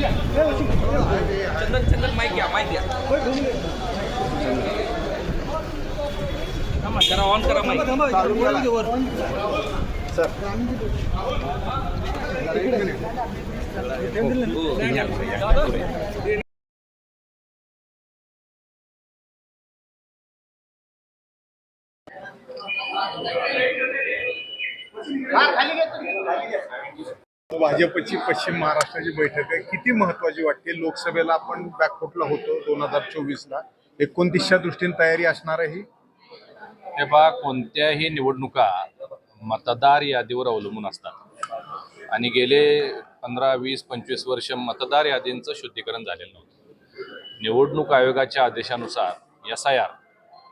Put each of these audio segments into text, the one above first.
चंदन चंदन mic घ्या करा on करा माईक सर भाजपची पश्चिम महाराष्ट्राची बैठक आहे, किती महत्वाची वाटते? लोकसभेला आपण बॅकफुटला होतो 2024ला, 29च्या दृष्टीने तयारी असणार आहे ही. हे पहा, कोणत्याही निवडणुका मतदार यादीवर अवलंबून असतात आणि गेले 15, 20, 25 वर्ष मतदार यादींचं शुद्धीकरण झालेलं नव्हतं. निवडणूक आयोगाच्या आदेशानुसार SIR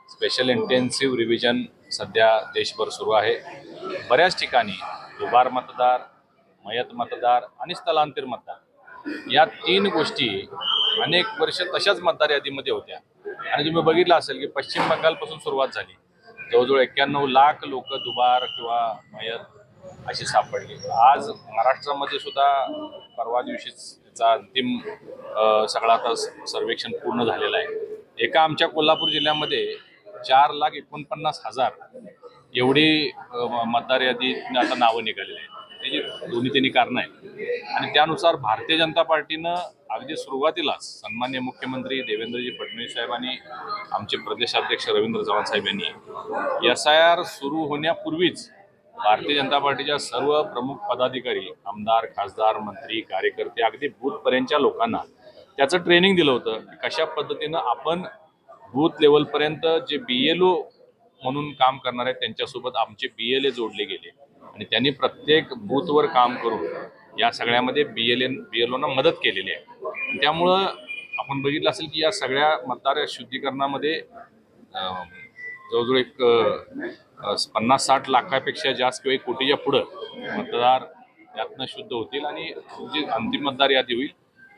स्पेशल इंटेन्सिव्ह रिव्हिजन सध्या देशभर सुरू आहे. बऱ्याच ठिकाणी दुबार मतदार, मयत मतदार आणि स्थलांतर मतदार या 3 गोष्टी अनेक वर्ष तशाच मतदार यादीमध्ये होत्या आणि तुम्ही बघितलं असेल की पश्चिम बंगालपासून सुरुवात झाली. जवळजवळ 91 लाख लोक दुबार किंवा मयत अशी सापडली. आज महाराष्ट्रामध्ये सुद्धा परवा दिवशीच त्याचा अंतिम सगळा आता सर्वेक्षण पूर्ण झालेलं आहे. एका आमच्या कोल्हापूर जिल्ह्यामध्ये 4,49,000 एवढी मतदार यादीने आता नावं निघालेली आहेत. त्याची दोन्ही कारणं आहेत आणि त्यानुसार भारतीय जनता पार्टीनं अगदी सुरुवातीलाच सन्माननीय मुख्यमंत्री देवेंद्रजी फडणवीस साहेबांनी, आमचे प्रदेशाध्यक्ष रवींद्र चव्हाण साहेब यांनी SIR सुरू होण्यापूर्वीच भारतीय जनता पार्टीच्या सर्व प्रमुख पदाधिकारी, आमदार, खासदार, मंत्री, कार्यकर्ते, अगदी बूथपर्यंतच्या लोकांना त्याचं ट्रेनिंग दिलं होतं की कशा पद्धतीनं आपण बूथ लेवलपर्यंत जे BLO म्हणून काम करणार आहेत त्यांच्यासोबत आमचे BLA जोडले गेले आणि त्यांनी प्रत्येक बूथवर काम करून या सगळ्यामध्ये BLOना मदत केलेली आहे. त्यामुळं आपण बघितलं असेल की या सगळ्या मतदार शुद्धीकरणामध्ये जवळजवळ एक 50-60 लाखापेक्षा जास्त किंवा 1 कोटीच्या पुढं मतदार यातनं शुद्ध होतील आणि जी अंतिम मतदार यादी होईल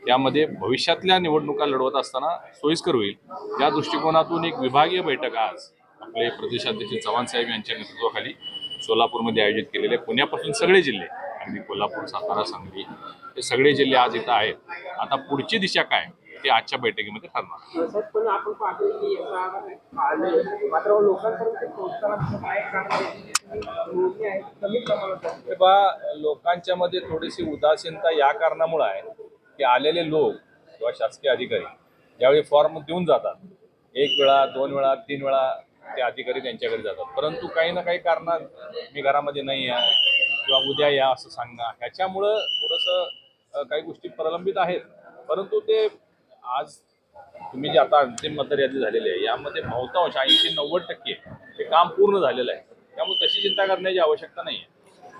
त्यामध्ये भविष्यातल्या निवडणुका लढवत असताना सोयीस्कर होईल. त्या दृष्टिकोनातून एक विभागीय बैठक आज आपले प्रदेशाध्यक्ष चव्हाण साहेब यांच्या नेतृत्वाखाली सोलापूरमध्ये आयोजित केलेले. पुण्यापासून सगळे जिल्हे, अगदी कोल्हापूर, सातारा, सांगली हे सगळे जिल्हे आज इथं आहेत. आता पुढची दिशा काय ते आजच्या बैठकीमध्ये ठरणार. पण आपण पाहतो की मात्र लोकांपर्यंत लोकांच्या मध्ये थोडीशी उदासीनता या कारणामुळे आहे की आलेले लोक किंवा शासकीय अधिकारी ज्यावेळी फॉर्म देऊन जातात, 1 वेळा, 2 वेळा, 3 वेळा ते अधिकारी त्यांच्या घरी जातात, परंतु काही ना काही कारणात मी घरामध्ये नाही आहे किंवा उद्या या असं सांगणं, ह्याच्यामुळं थोडंसं काही गोष्टी प्रलंबित आहेत. परंतु ते आज तुम्ही जे आता अंतिम मतदार यादी झालेली आहे यामध्ये बहुतांश 80-90% हे काम पूर्ण झालेलं आहे. त्यामुळे तशी चिंता करण्याची आवश्यकता नाही आहे.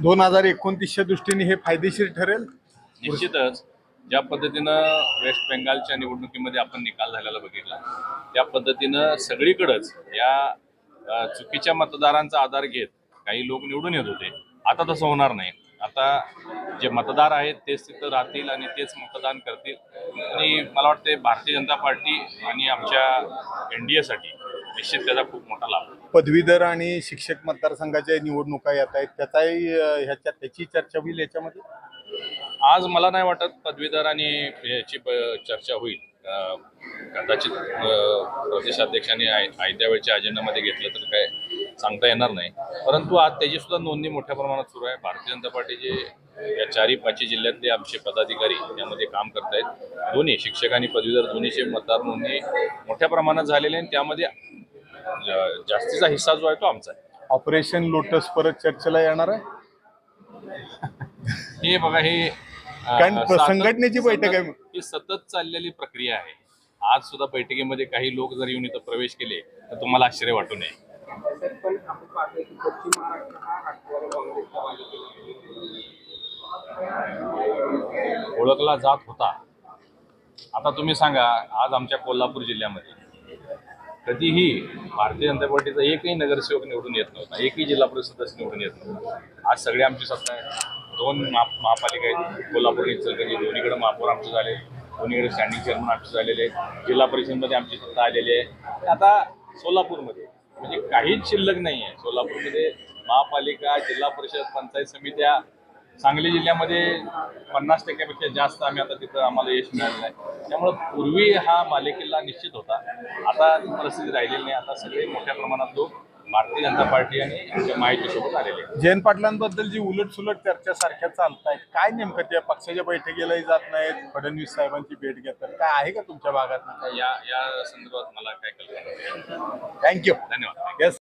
2029च्या दृष्टीने हे फायदेशीर ठरेल. निश्चितच ज्या पद्धतीनं वेस्ट बेंगालच्या निवडणुकीमध्ये आपण निकाल झालेला बघितला त्या पद्धतीनं सगळीकडेच या चुकीच्या मतदारांचा आधार घेत काही लोक निवडून येत होते. आता तसं होणार नाही. आता जे मतदार आहेत तेच तिथं राहतील आणि तेच मतदान करतील आणि मला वाटते भारतीय जनता पार्टी आणि आमच्या NDAसाठी निश्चित त्याचा खूप मोठा लाभ. पदवीधर आणि शिक्षक मतदारसंघाच्या निवडणुका येत आहेत, त्याची चर्चा होईल याच्यामध्ये. आज मला नाही वाटत पदवीधर आणि याची चर्चा होईल. कदाचित प्रदेशाध्यक्षांनी आयत्या वेळच्या अजेंडामध्ये घेतलं तर काय सांगता येणार नाही. परंतु आज त्याची सुद्धा नोंदणी मोठ्या प्रमाणात सुरू आहे. भारतीय जनता पार्टीचे या 4-5 जिल्ह्यातले आमचे पदाधिकारी त्यामध्ये काम करत आहेत. दोन्ही शिक्षक आणि पदवीधर दोन्हीचे मतदार नोंदणी मोठ्या प्रमाणात झालेले आहे. त्यामध्ये जास्तीचा हिस्सा जो आहे तो आमचा आहे. ऑपरेशन लोटस परत चर्चेला येणार आहे. हे बघा, हे संघटनेची बैठक आहे, ही सतत चाललेली प्रक्रिया आहे. आज सुद्धा बैठकीमध्ये काही लोक जर येऊन इथं प्रवेश केले तर तुम्हाला आश्चर्य वाटू नये. पण आपण पाहतोय की पश्चिम महाराष्ट्र हा राष्ट्रवादी काँग्रेसचा ओळखला जात होता. आता तुम्ही सांगा, आज आमच्या कोल्हापूर जिल्ह्यामध्ये कधीही भारतीय जनता पार्टीचा एकही नगरसेवक निवडून येत नव्हता, एकही जिल्हा परिषद सदस्य निवडून येत नव्हता. आज सगळे आमची सत्ता आहे. 2 महापालिका आहेत, कोल्हापूर, इचलकरंजी. दोन्हीकडे महापौर आमचे झाले, दोन्हीकडे स्टँडिंग चेअरमन आमचे झालेले आहेत. जिल्हा परिषदमध्ये आमची सत्ता आलेली आहे. आता सोलापूरमध्ये म्हणजे काहीच शिल्लक नाही आहे. सोलापूरमध्ये महापालिका, जिल्हा परिषद, पंचायत समित्या सांगली जिल्ह्यामध्ये 50% जास्त आम्ही आता तिथं आम्हाला यश मिळालेलं आहे. त्यामुळं पूर्वी हा बालेकिल्ला निश्चित होता. आता ती परिस्थिती राहिलेली नाही. आता सगळे मोठ्या प्रमाणात लोक भारतीय जनता पार्टी आणि आमच्या माहितीसोबत आलेले आहेत. जयंत पाटलांबद्दल जी उलटसुलट चर्चा सारख्या चालतायत, काय नेमकं त्या पक्षाच्या बैठकीलाही जात नाहीत, फडणवीस साहेबांची भेट घेतात, काय आहे का तुमच्या भागात? या या संदर्भात मला काय कल्पना नाही. थँक्यू. धन्यवाद. येस.